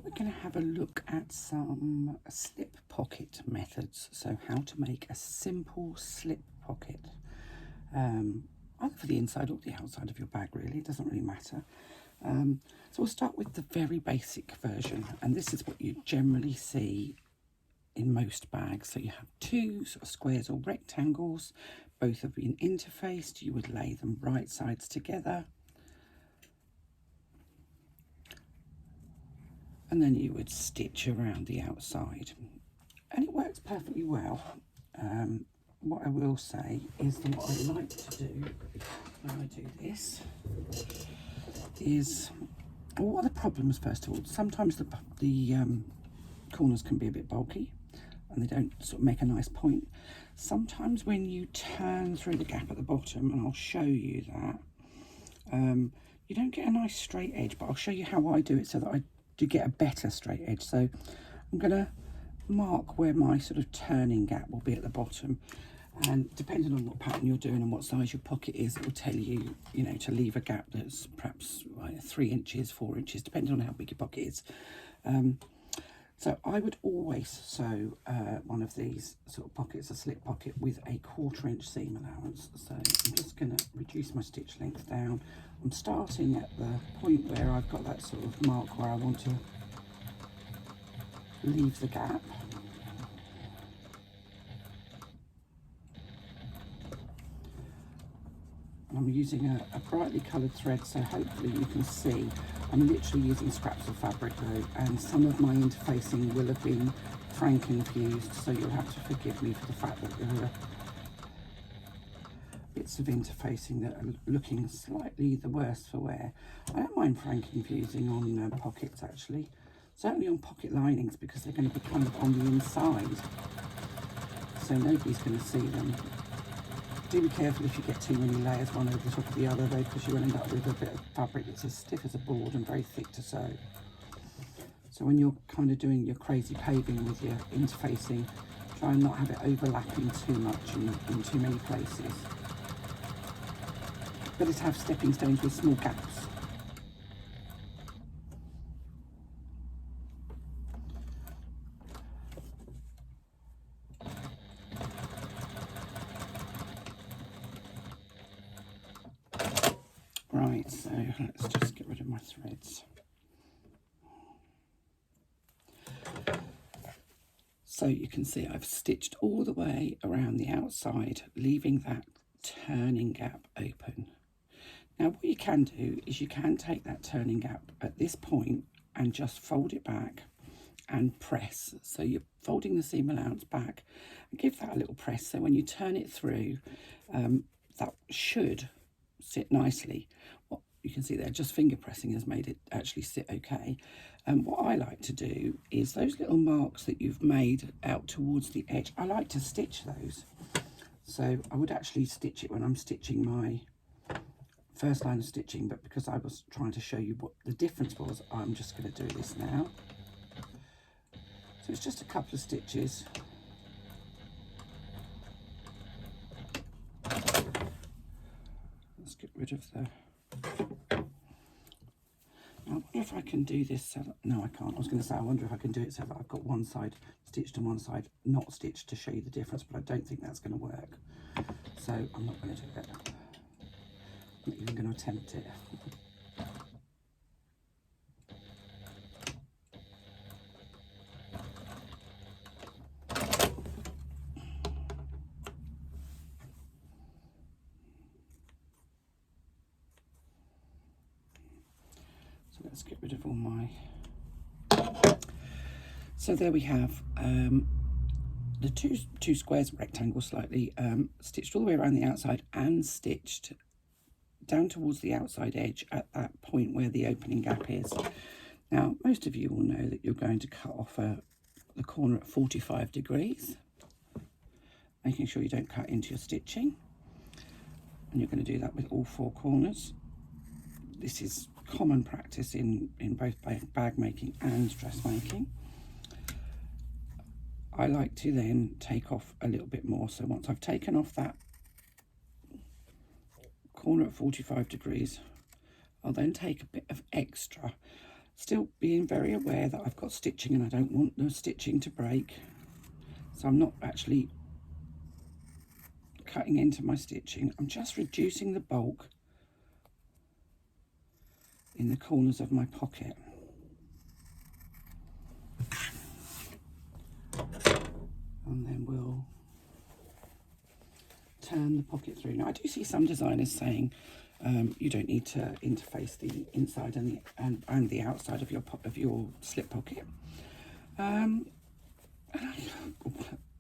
we're going to have a look at some slip pocket methods. So how to make a simple slip pocket, either for the inside or the outside of your bag, really, it doesn't really matter. So we'll start with the very basic version, and this is what you generally see in most bags. So you have two sort of squares or rectangles, both have been interfaced. You would lay them right sides together, and then you would stitch around the outside, and it works perfectly well. What I will say is that what I like to do when I do this is, well, what are the problems first of all? Sometimes the corners can be a bit bulky and they don't sort of make a nice point. Sometimes when you turn through the gap at the bottom, and I'll show you that, you don't get a nice straight edge, but I'll show you how I do it so that I do get a better straight edge. So I'm going to mark where my sort of turning gap will be at the bottom, and depending on what pattern you're doing and what size your pocket is, it will tell you, you know, to leave a gap that's perhaps like 3 inches, 4 inches, depending on how big your pocket is. So I would always sew one of these sort of pockets, a slip pocket, with a 1/4 inch seam allowance. So I'm just going to reduce my stitch length down. I'm starting at the point where I've got that sort of mark where I want to leave the gap. And I'm using a brightly coloured thread, so hopefully you can see I'm literally using scraps of fabric though, and some of my interfacing will have been franken-fused, so you'll have to forgive me for the fact that there are bits of interfacing that are looking slightly the worse for wear. I don't mind franken-fusing on pockets actually, certainly on pocket linings, because they're going to be kind of on the inside, so nobody's going to see them. Do be careful if you get too many layers one over the top of the other though, because you'll end up with a bit of fabric that's as stiff as a board and very thick to sew. So when you're kind of doing your crazy paving with your interfacing, try and not have it overlapping too much in too many places. Better to have stepping stones with small gaps. Right, so let's just get rid of my threads. So you can see I've stitched all the way around the outside, leaving that turning gap open. Now what you can do is you can take that turning gap at this point and just fold it back and press. So you're folding the seam allowance back and give that a little press, so when you turn it through, that should sit nicely. What you can see there, just finger pressing has made it actually sit okay. And what I like to do is those little marks that you've made out towards the edge, I like to stitch those. So I would actually stitch it when I'm stitching my first line of stitching, but because I was trying to show you what the difference was, I'm just going to do this now. So it's just a couple of stitches. Let's get rid of the... I wonder if I can do this so that... No, I can't. I was going to say, I wonder if I can do it so that I've got one side stitched and one side not stitched to show you the difference, but I don't think that's going to work. So I'm not going to do it. I'm not even going to attempt it. So let's get rid of all my... So there we have the two squares, rectangles slightly, stitched all the way around the outside and stitched down towards the outside edge at that point where the opening gap is. Now, most of you will know that you're going to cut off the corner at 45 degrees, making sure you don't cut into your stitching. And you're going to do that with all 4 corners. This is common practice in both bag making and dressmaking. I like to then take off a little bit more. So once I've taken off that corner at 45 degrees, I'll then take a bit of extra Still being very aware that I've got stitching and I don't want the stitching to break. So I'm not actually cutting into my stitching. I'm just reducing the bulk in the corners of my pocket. And then we'll turn the pocket through. Now I do see some designers saying you don't need to interface the inside and the outside of your slip pocket.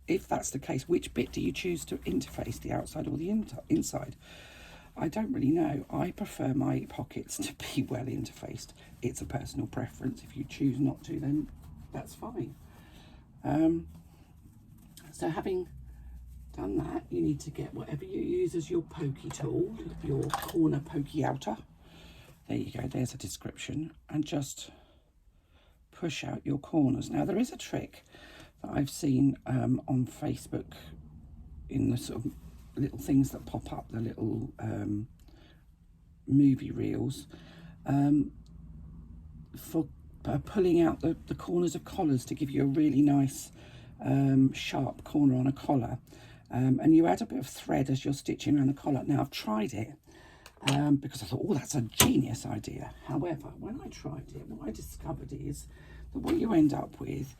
If that's the case, which bit do you choose to interface, the outside or the inside? I don't really know. I prefer my pockets to be well interfaced. It's a personal preference. If you choose not to, then that's fine. So having done that, you need to get whatever you use as your pokey tool, your corner pokey outer. There you go, there's a description. And just push out your corners. Now there is a trick that I've seen on Facebook in the sort of little things that pop up, the little movie reels, for pulling out the corners of collars to give you a really nice sharp corner on a collar. And you add a bit of thread as you're stitching around the collar. Now I've tried it because I thought, oh, that's a genius idea. However, when I tried it, what I discovered is that what you end up with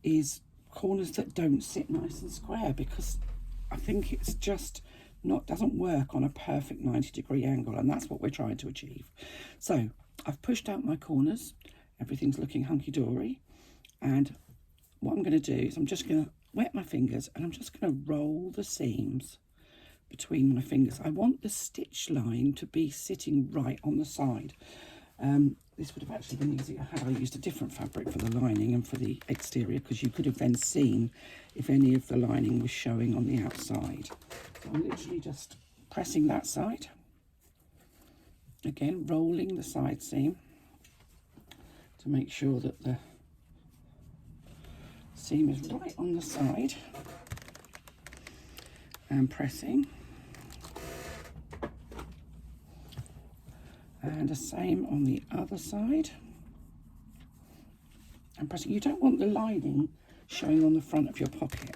is corners that don't sit nice and square, because I think it's just doesn't work on a perfect 90-degree angle, and that's what we're trying to achieve. So I've pushed out my corners, everything's looking hunky-dory, and what I'm going to do is I'm just going to wet my fingers and I'm just going to roll the seams between my fingers. I want the stitch line to be sitting right on the side. This would have actually been easier had I used a different fabric for the lining and for the exterior, because you could have then seen if any of the lining was showing on the outside. So I'm literally just pressing that side. Again, rolling the side seam to make sure that the seam is right on the side, and pressing. And the same on the other side, and pressing. You don't want the lining showing on the front of your pocket.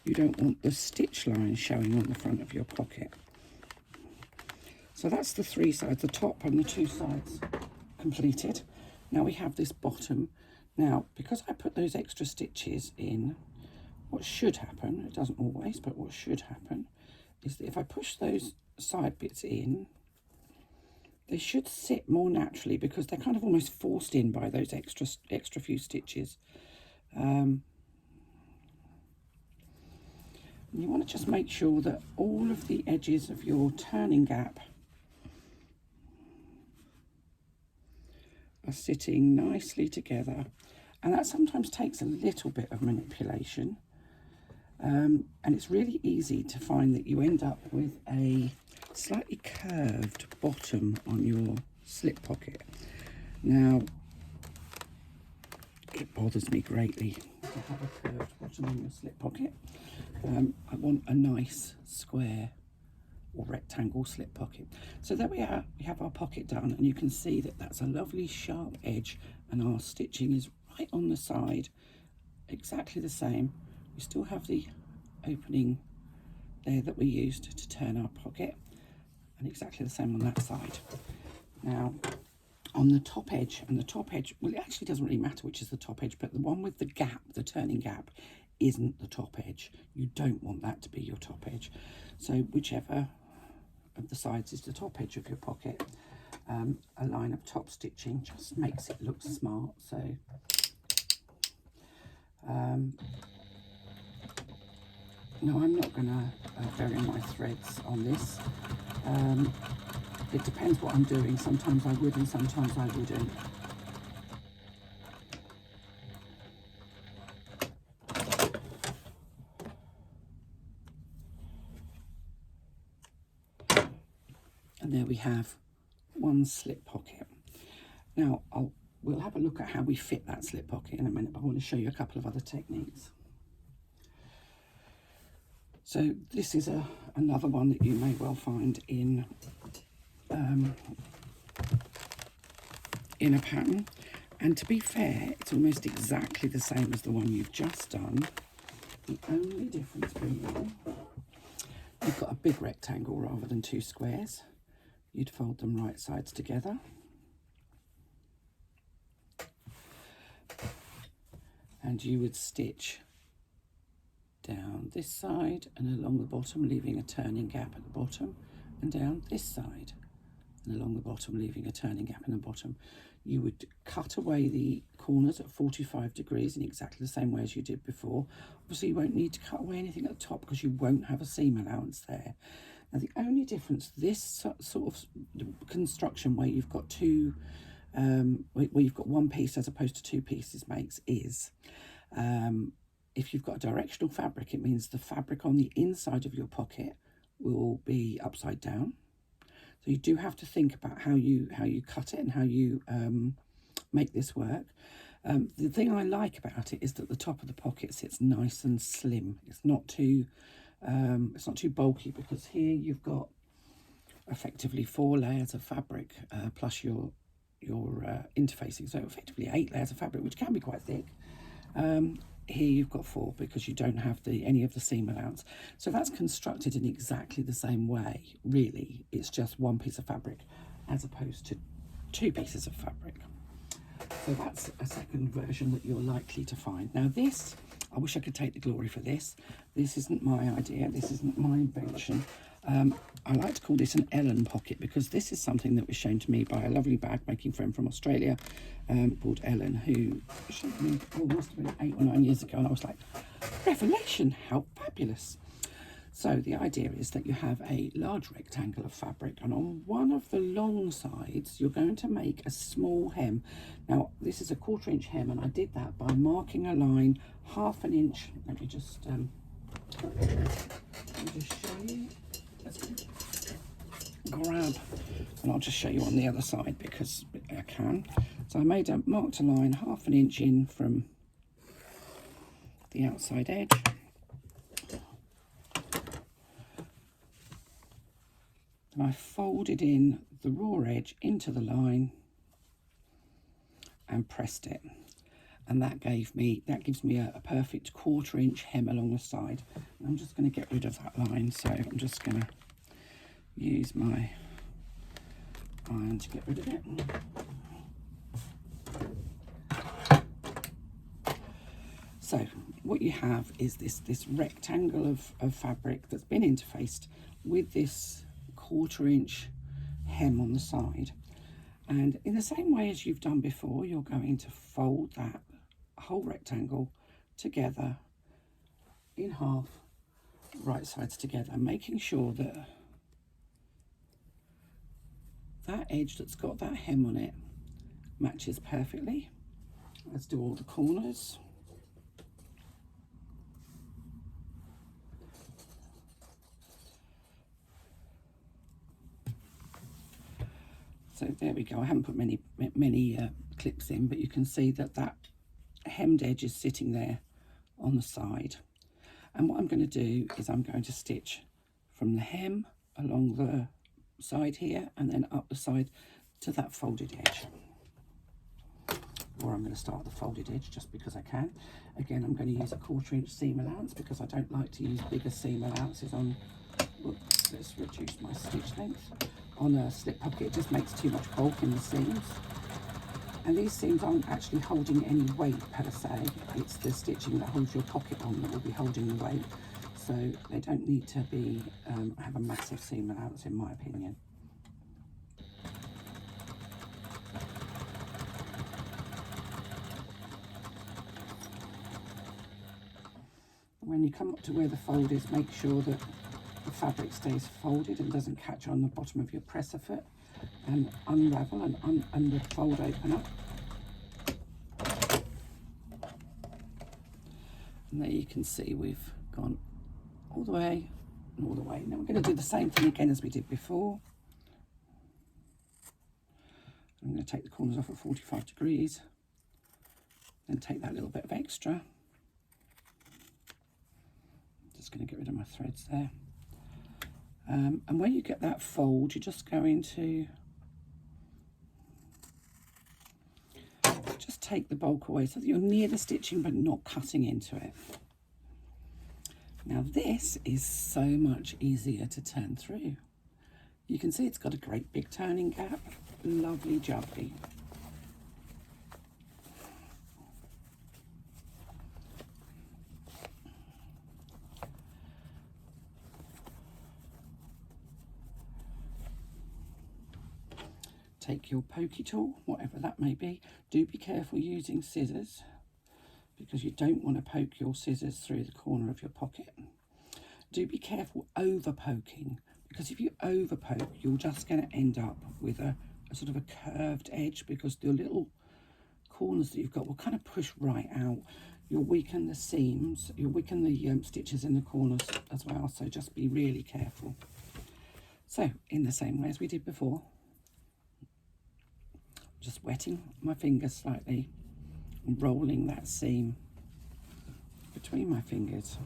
You don't want the stitch line showing on the front of your pocket. So that's the three sides, the top and the two sides completed. Now we have this bottom. Now, because I put those extra stitches in, what should happen, it doesn't always, but what should happen is that if I push those side bits in, they should sit more naturally, because they're kind of almost forced in by those extra few stitches. And you want to just make sure that all of the edges of your turning gap are sitting nicely together. And that sometimes takes a little bit of manipulation. And it's really easy to find that you end up with a slightly curved bottom on your slip pocket. Now, it bothers me greatly to have a curved bottom on your slip pocket. I want a nice square or rectangle slip pocket. So there we are, we have our pocket done, and you can see that that's a lovely sharp edge, and our stitching is right on the side, exactly the same. We still have the opening there that we used to turn our pocket, and exactly the same on that side. Now on the top edge, and the top edge, well, it actually doesn't really matter which is the top edge, but the one with the gap, the turning gap, isn't the top edge. You don't want that to be your top edge. So whichever of the sides is the top edge of your pocket, a line of top stitching just makes it look smart. So no, I'm not going to vary my threads on this. It depends what I'm doing. Sometimes I would and sometimes I wouldn't. And there we have one slip pocket. Now we'll have a look at how we fit that slip pocket in a minute, but I want to show you a couple of other techniques. So this is another one that you may well find in a pattern, And to be fair, it's almost exactly the same as the one you've just done. The only difference being you've got a big rectangle rather than 2 squares. You'd fold them right sides together. And you would stitch down this side and along the bottom, leaving a turning gap at the bottom, and down this side and along the bottom, leaving a turning gap in the bottom. You would cut away the corners at 45 degrees in exactly the same way as you did before. Obviously, you won't need to cut away anything at the top because you won't have a seam allowance there. Now, the only difference, this sort of construction where you've got where you've got one piece as opposed to 2 pieces makes is, if you've got a directional fabric, it means the fabric on the inside of your pocket will be upside down. So you do have to think about how you cut it and how you make this work. The thing I like about it is that the top of the pocket sits nice and slim. It's not too bulky, because here you've got effectively 4 layers of fabric plus your interfacing. So effectively 8 layers of fabric, which can be quite thick. Here you've got 4 because you don't have any of the seam allowance. So that's constructed in exactly the same way, really. It's just 1 piece of fabric as opposed to 2 pieces of fabric. So that's a second version that you're likely to find. Now this, I wish I could take the glory for this. This isn't my idea, this isn't my invention. I like to call this an Ellen pocket because this is something that was shown to me by a lovely bag making friend from Australia called Ellen, who showed me, must have been 8 or 9 years ago, and I was like, revelation, how fabulous. So the idea is that you have a large rectangle of fabric, and on one of the long sides you're going to make a small hem. Now this is a 1/4 inch hem, and I did that by marking a line 1/2 inch. Let me just show you. Let's grab, and I'll just show you on the other side because I can. So I marked a line 1/2 inch in from the outside edge. And I folded in the raw edge into the line and pressed it. And that gives me a perfect 1/4 inch hem along the side. And I'm just going to get rid of that line, so I'm just going to use my iron to get rid of it. So what you have is this rectangle of fabric that's been interfaced with this 1/4 inch hem on the side. And in the same way as you've done before, you're going to fold that whole rectangle together in half, right sides together, making sure that that edge that's got that hem on it matches perfectly. Let's do all the corners. So there we go. I haven't put many clips in, but you can see that hemmed edge is sitting there on the side. And what I'm going to do is I'm going to stitch from the hem along the side here and then up the side to that folded edge. Or I'm going to start at the folded edge just because I can. Again, I'm going to use a 1/4 inch seam allowance because I don't like to use bigger seam allowances on, whoops, let's reduce my stitch length. On a slip pocket, it just makes too much bulk in the seams. And these seams aren't actually holding any weight per se. It's the stitching that holds your pocket on that will be holding the weight. So they don't need to be have a massive seam allowance, in my opinion. When you come up to where the fold is, make sure that the fabric stays folded and doesn't catch on the bottom of your presser foot, and unravel and the fold open up. And there you can see we've gone all the way and all the way. Now we're going to do the same thing again as we did before. I'm going to take the corners off at 45 degrees, then take that little bit of extra. Just going to get rid of my threads there. And when you get that fold, you're just going to take the bulk away so that you're near the stitching but not cutting into it. Now this is so much easier to turn through. You can see it's got a great big turning gap, lovely jubbly. Take your pokey tool, whatever that may be. Do be careful using scissors because you don't want to poke your scissors through the corner of your pocket. Do be careful over poking, because if you over poke, you're just going to end up with a sort of a curved edge, because the little corners that you've got will kind of push right out. You'll weaken the seams, you'll weaken the stitches in the corners as well, so just be really careful. So in the same way as we did before, just wetting my fingers slightly and rolling that seam between my fingers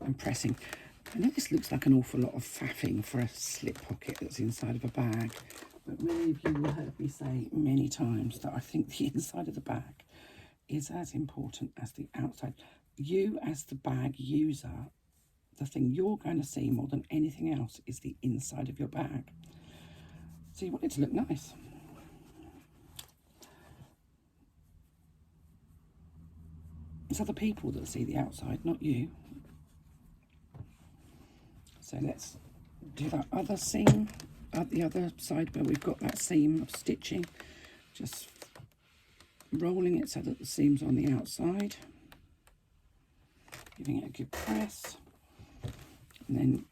and pressing. I know this looks like an awful lot of faffing for a slip pocket that's inside of a bag, but many of you will have heard me say many times that I think the inside of the bag is as important as the outside. You as the bag user, the thing you're going to see more than anything else is the inside of your bag. So you want it to look nice. It's other people that see the outside, not you. So let's do that other seam at the other side where we've got that seam of stitching. Just rolling it so that the seam's on the outside. Giving it a good press. And then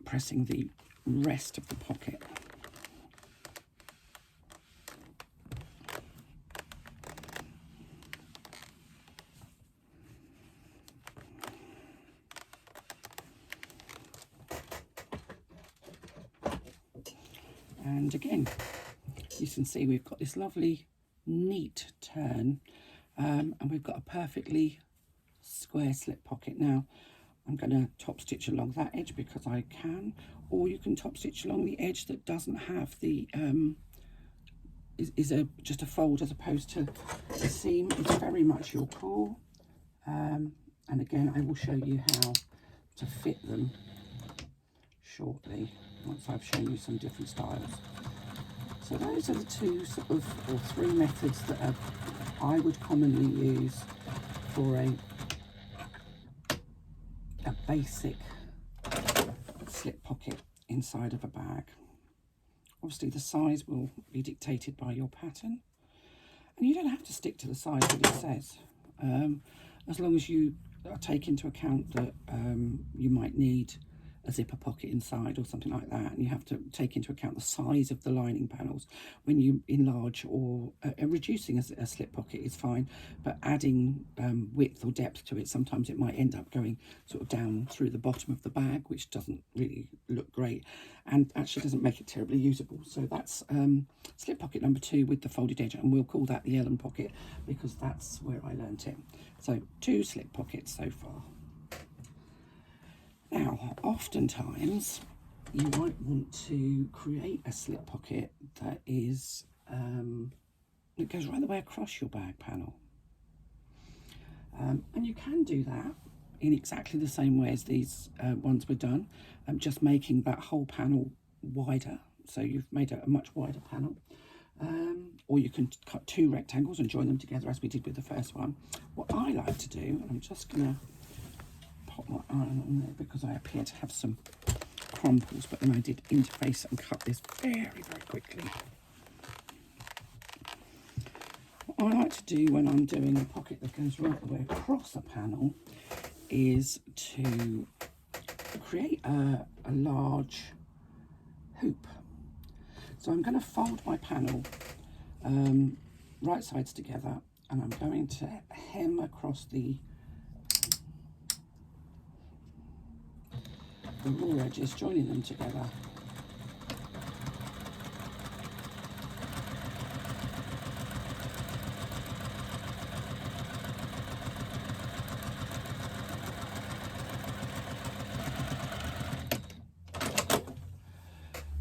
pressing the rest of the pocket. And again, you can see we've got this lovely neat turn, and we've got a perfectly square slip pocket. Now I'm going to top stitch along that edge because I can, or you can top stitch along the edge that doesn't have the just a fold as opposed to a seam. It's very much your call, and again I will show you how to fit them shortly once I've shown you some different styles. So those are the two sort of, or three methods that I would commonly use for a basic slip pocket inside of a bag. Obviously the size will be dictated by your pattern, and you don't have to stick to the size that it says, as long as you take into account that you might need a zipper pocket inside or something like that, and you have to take into account the size of the lining panels when you enlarge, or reducing a slip pocket is fine, but adding width or depth to it, sometimes it might end up going sort of down through the bottom of the bag, which doesn't really look great and actually doesn't make it terribly usable. So that's slip pocket number 2 with the folded edge, and we'll call that the Ellen pocket because that's where I learnt it. So 2 slip pockets so far. Now, oftentimes you might want to create a slip pocket that is that goes right the way across your bag panel, and you can do that in exactly the same way as these ones were done, just making that whole panel wider, so you've made a much wider panel, or you can cut 2 rectangles and join them together as we did with the first one. What I like to do, I'm just going to pop my iron on there because I appear to have some crumples, but then I did interface and cut this very, very quickly. What I like to do when I'm doing a pocket that goes right the way across a panel is to create a large hoop. So I'm going to fold my panel right sides together, and I'm going to hem across the raw edges, joining them together.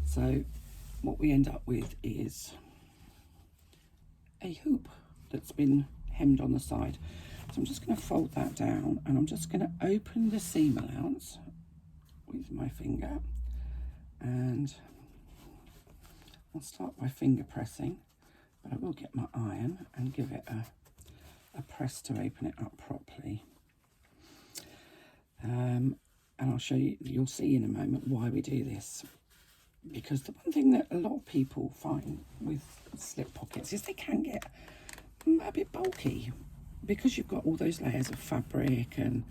So what we end up with is a hoop that's been hemmed on the side. So I'm just going to fold that down, and I'm just going to open the seam allowance with my finger, and I'll start by finger pressing, but I will get my iron and give it a press to open it up properly. And I'll show you, you'll see in a moment why we do this. Because the one thing that a lot of people find with slip pockets is they can get a bit bulky, because you've got all those layers of fabric and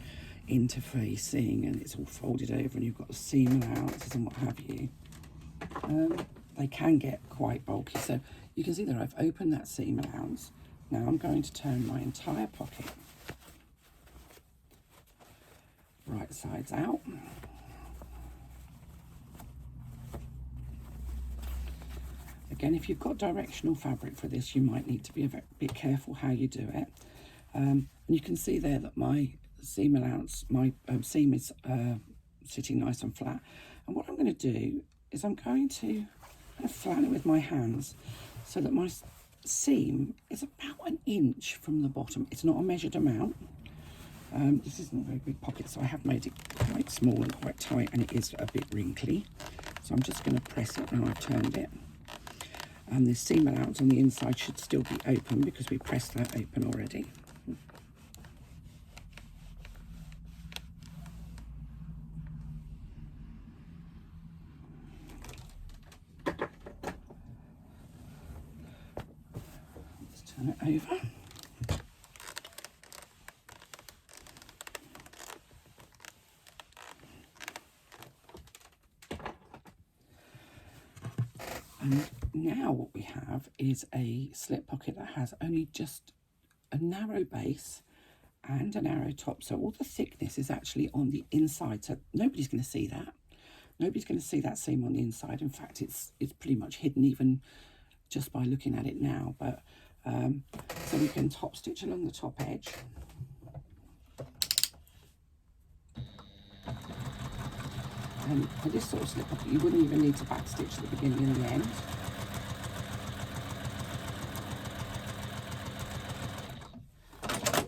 interfacing, and it's all folded over, and you've got the seam allowances and what have you. They can get quite bulky. So you can see there I've opened that seam allowance. Now I'm going to turn my entire pocket right sides out. Again, if you've got directional fabric for this, you might need to be a bit careful how you do it. And you can see there that my seam allowance, my seam is sitting nice and flat. And what I'm going to do is I'm going to flatten it with my hands so that my seam is about 1 inch from the bottom. It's not a measured amount. This isn't a very big pocket, so I have made it quite small and quite tight, and it is a bit wrinkly. So I'm just going to press it now I've turned it. And the seam allowance on the inside should still be open because we pressed that open already. Let's turn it over. And now what we have is a slip pocket that has only just a narrow base and a narrow top. So all the thickness is actually on the inside. So nobody's going to see that. Nobody's going to see that seam on the inside. In fact, it's pretty much hidden even just by looking at it now. But so we can top stitch along the top edge. And for this sort of slip pocket, you wouldn't even need to back stitch at the beginning and the end.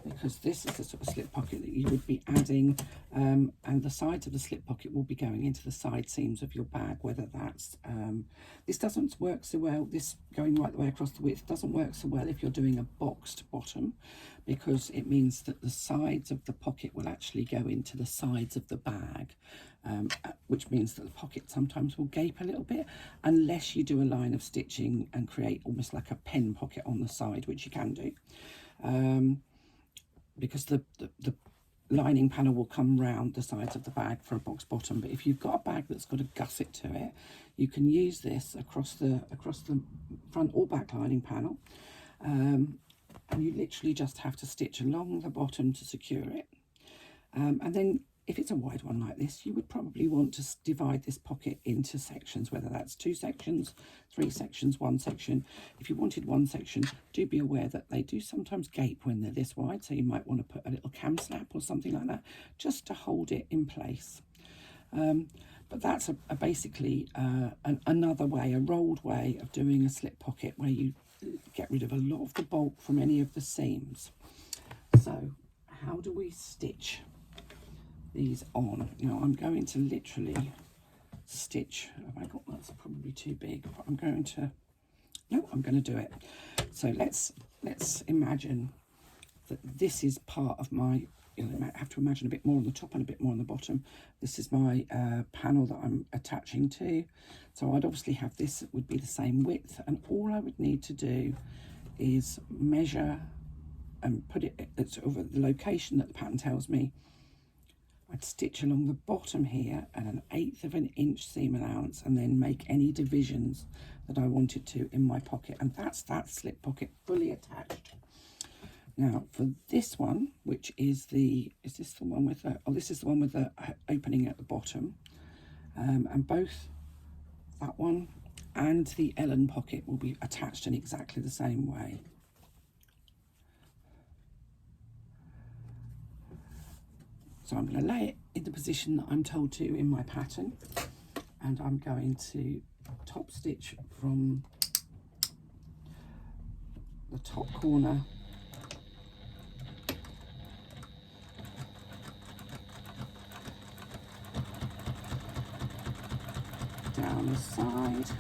Because this is the sort of slip pocket that you would be adding, and the sides of the slip pocket will be going into the side seams of your bag, whether that's, this doesn't work so well, this going right the way across the width doesn't work so well if you're doing a boxed bottom, because it means that the sides of the pocket will actually go into the sides of the bag, which means that the pocket sometimes will gape a little bit, unless you do a line of stitching and create almost like a pen pocket on the side, which you can do. Because the lining panel will come round the sides of the bag for a box bottom. But if you've got a bag that's got a gusset to it, you can use this across the front or back lining panel, and you literally just have to stitch along the bottom to secure it. And then if it's a wide one like this, you would probably want to divide this pocket into sections, whether that's 2 sections, 3 sections, 1 section. If you wanted 1 section, do be aware that they do sometimes gape when they're this wide, so you might want to put a little cam snap or something like that just to hold it in place. But that's basically another way, a rolled way of doing a slip pocket where you get rid of a lot of the bulk from any of the seams. So how do we stitch these on? Now I'm going to literally stitch, oh my god, that's probably too big, but I'm going to do it. So let's imagine that this is part of my, you have to imagine a bit more on the top and a bit more on the bottom. This is my panel that I'm attaching to, so I'd obviously have this, it would be the same width, and all I would need to do is measure and put it at sort of the location that the pattern tells me. I'd stitch along the bottom here at 1/8 of an inch seam allowance, and then make any divisions that I wanted to in my pocket, and that's that slip pocket fully attached. Now for this one, which is is this the one with the, oh, this is the one with the opening at the bottom, and both that one and the Ellen pocket will be attached in exactly the same way. So I'm going to lay it in the position that I'm told to in my pattern, and I'm going to top stitch from the top corner. Down the side.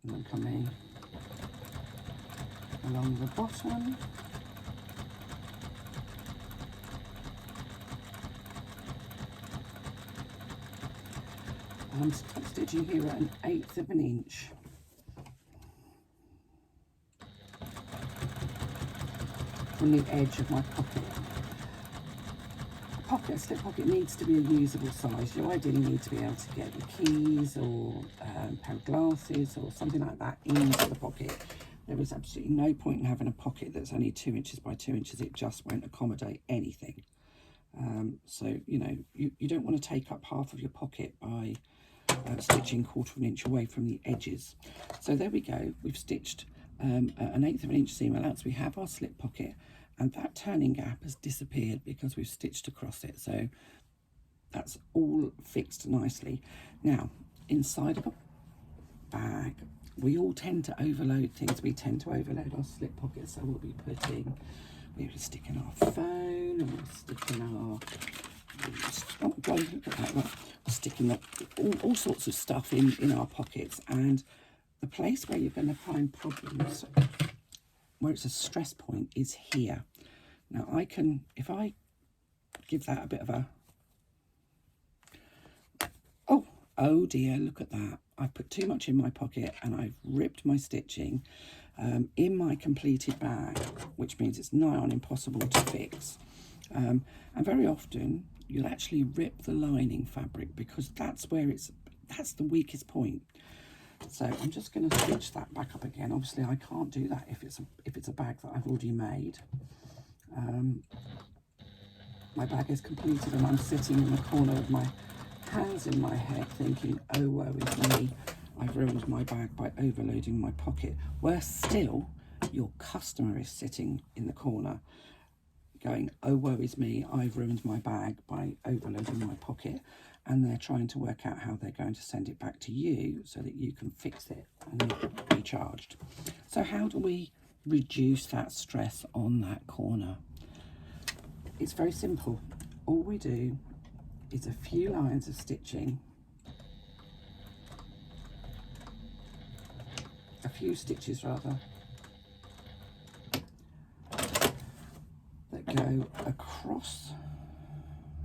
And then coming along the bottom. I'm stitching here at 1/8 of an inch. From the edge of my pocket. A slip pocket needs to be a usable size. You ideally need to be able to get your keys or a pair of glasses or something like that into the pocket. There is absolutely no point in having a pocket that's only 2 inches by 2 inches. It just won't accommodate anything. So, you know, you don't want to take up half of your pocket by stitching 1/4 of an inch away from the edges. So there we go. We've stitched an 1/8 of an inch seam allowance. We have our slip pocket, and that turning gap has disappeared because we've stitched across it. So that's all fixed nicely. Now, inside of a bag, we all tend to overload things. We tend to overload our slip pockets. So we'll be sticking our phone, and we're sticking our sticking all sorts of stuff in our pockets. And the place where you're going to find problems, where it's a stress point, is here. Now I can, if I give that a bit of a, oh dear, look at that. I've put too much in my pocket and I've ripped my stitching in my completed bag, which means it's nigh on impossible to fix. And very often you'll actually rip the lining fabric because that's the weakest point. So I'm just going to stitch that back up again. Obviously I can't do that if it's a bag that I've already made. My bag is completed and I'm sitting in the corner with my hands in my head thinking, oh woe is me, I've ruined my bag by overloading my pocket. Worse still, your customer is sitting in the corner going, oh woe is me, I've ruined my bag by overloading my pocket, and they're trying to work out how they're going to send it back to you so that you can fix it and be charged. So how do we reduce that stress on that corner? It's very simple. All we do is a few lines of stitching, a few stitches rather, that go across.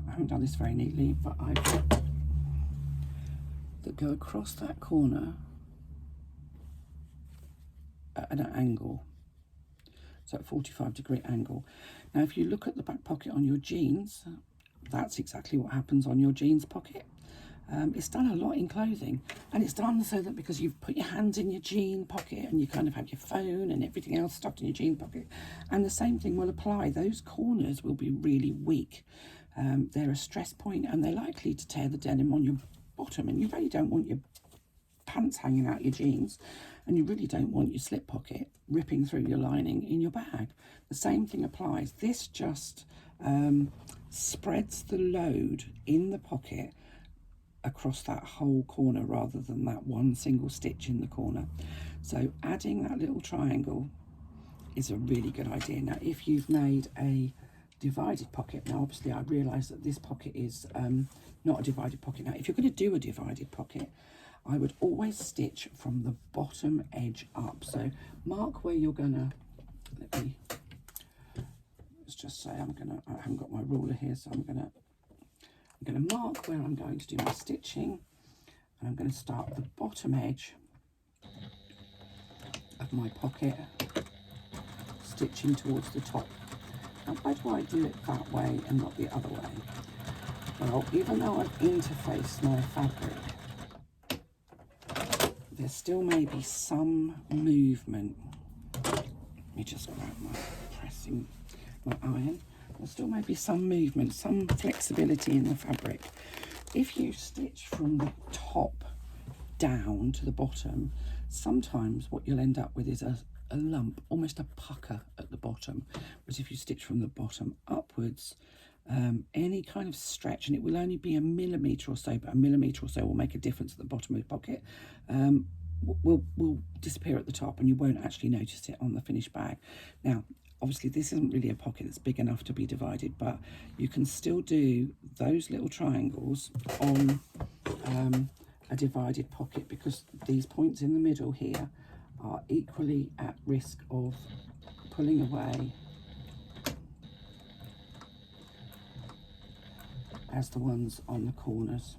I haven't done this very neatly, but that go across that corner at an angle, so at a 45-degree angle. Now if you look at the back pocket on your jeans, that's exactly what happens on your jeans pocket. It's done a lot in clothing, and it's done so that because you've put your hands in your jean pocket and you kind of have your phone and everything else stuffed in your jean pocket, and the same thing will apply. Those corners will be really weak. They're a stress point and they're likely to tear the denim on your bottom, and you really don't want your pants hanging out your jeans, and you really don't want your slip pocket ripping through your lining in your bag. The same thing applies. This just spreads the load in the pocket across that whole corner rather than that one single stitch in the corner. So adding that little triangle is a really good idea. Now if you've made a divided pocket, now obviously I realise that this pocket is not a divided pocket. Now if you're going to do a divided pocket, I would always stitch from the bottom edge up. So mark where you're gonna, let's just say I haven't got my ruler here, so I'm gonna mark where I'm going to do my stitching, and I'm going to start at the bottom edge of my pocket, stitching towards the top. Now why do I do it that way and not the other way? Well, even though I've interfaced my fabric, there still may be some movement. Let me just grab my iron. There still may be some movement, some flexibility in the fabric. If you stitch from the top down to the bottom, sometimes what you'll end up with is a a lump, almost a pucker at the bottom. Whereas if you stitch from the bottom upwards, any kind of stretch, and it will only be a millimetre or so, but a millimetre or so will make a difference at the bottom of the pocket, will disappear at the top, and you won't actually notice it on the finished bag. Now, obviously this isn't really a pocket that's big enough to be divided, but you can still do those little triangles on a divided pocket, because these points in the middle here are equally at risk of pulling away as the ones on the corners.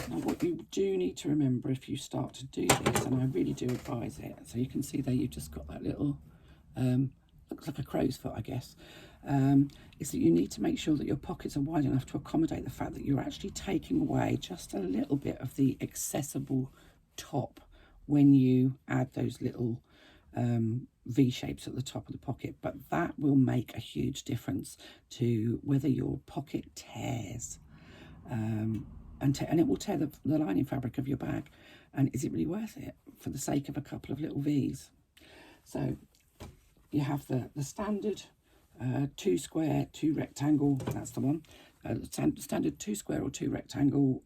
Now, what you do need to remember if you start to do this, and I really do advise it, so you can see there you've just got that little, looks like a crow's foot, I guess, is that you need to make sure that your pockets are wide enough to accommodate the fact that you're actually taking away just a little bit of the accessible top when you add those little V shapes at the top of the pocket. But that will make a huge difference to whether your pocket tears, and it will tear the lining fabric of your bag. And is it really worth it for the sake of a couple of little V's? So you have the standard 2 square, 2 rectangle, that's the one. Standard 2 square or 2 rectangle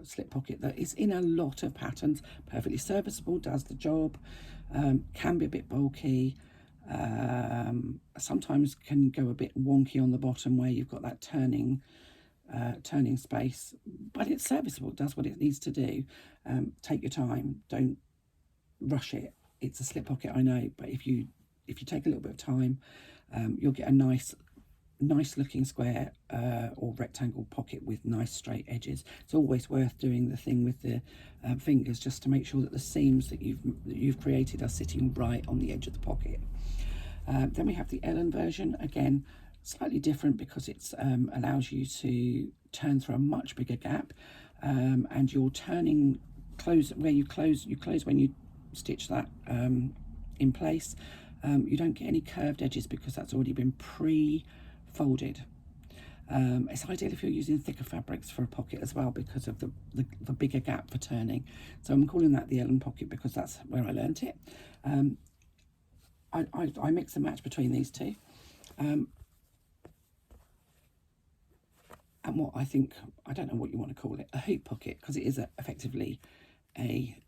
slip pocket that is in a lot of patterns, perfectly serviceable, does the job, can be a bit bulky, sometimes can go a bit wonky on the bottom where you've got that turning space, but it's serviceable, it does what it needs to do. Take your time, don't rush it. It's a slip pocket, I know, but if you take a little bit of time, you'll get a nice looking square or rectangle pocket with nice straight edges. It's always worth doing the thing with the fingers just to make sure that the seams that you've created are sitting right on the edge of the pocket. Then we have the Ellen version, again slightly different because it allows you to turn through a much bigger gap, and you're turning close where you close when you stitch that in place. You don't get any curved edges because that's already been pre-folded. It's ideal if you're using thicker fabrics for a pocket as well because of the bigger gap for turning. So I'm calling that the Ellen pocket because that's where I learnt it. I mix and match between these two. And what I think, I don't know what you want to call it, a hoop pocket, because it is effectively a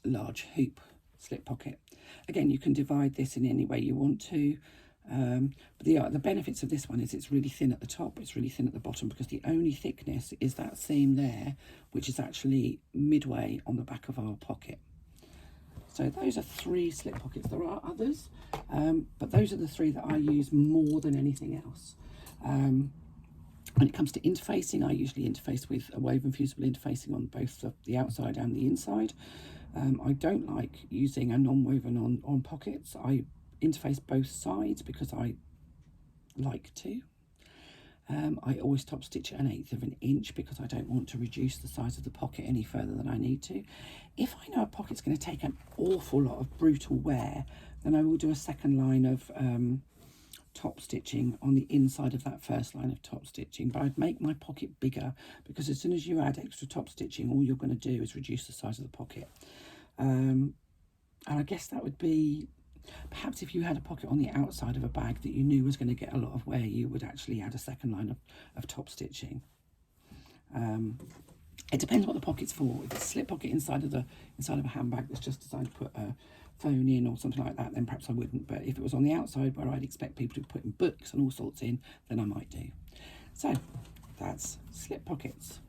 large hoop slip pocket. Again, you can divide this in any way you want to, but the benefits of this one is it's really thin at the top, it's really thin at the bottom, because the only thickness is that seam there, which is actually midway on the back of our pocket. So those are 3 slip pockets. There are others, but those are the 3 that I use more than anything else. When it comes to interfacing, I usually interface with a woven fusible interfacing on both the outside and the inside. I don't like using a non-woven on pockets. I interface both sides because I like to. I always top stitch at 1/8 of an inch because I don't want to reduce the size of the pocket any further than I need to. If I know a pocket's going to take an awful lot of brutal wear, then I will do a second line of top stitching on the inside of that first line of top stitching, but I'd make my pocket bigger because as soon as you add extra top stitching, all you're going to do is reduce the size of the pocket. And I guess that would be, perhaps if you had a pocket on the outside of a bag that you knew was going to get a lot of wear, you would actually add a second line of top stitching. It depends what the pocket's for. If it's a slip pocket inside of a handbag that's just designed to put a phone in or something like that, then perhaps I wouldn't. But if it was on the outside where I'd expect people to be putting books and all sorts in, then I might do. So that's slip pockets.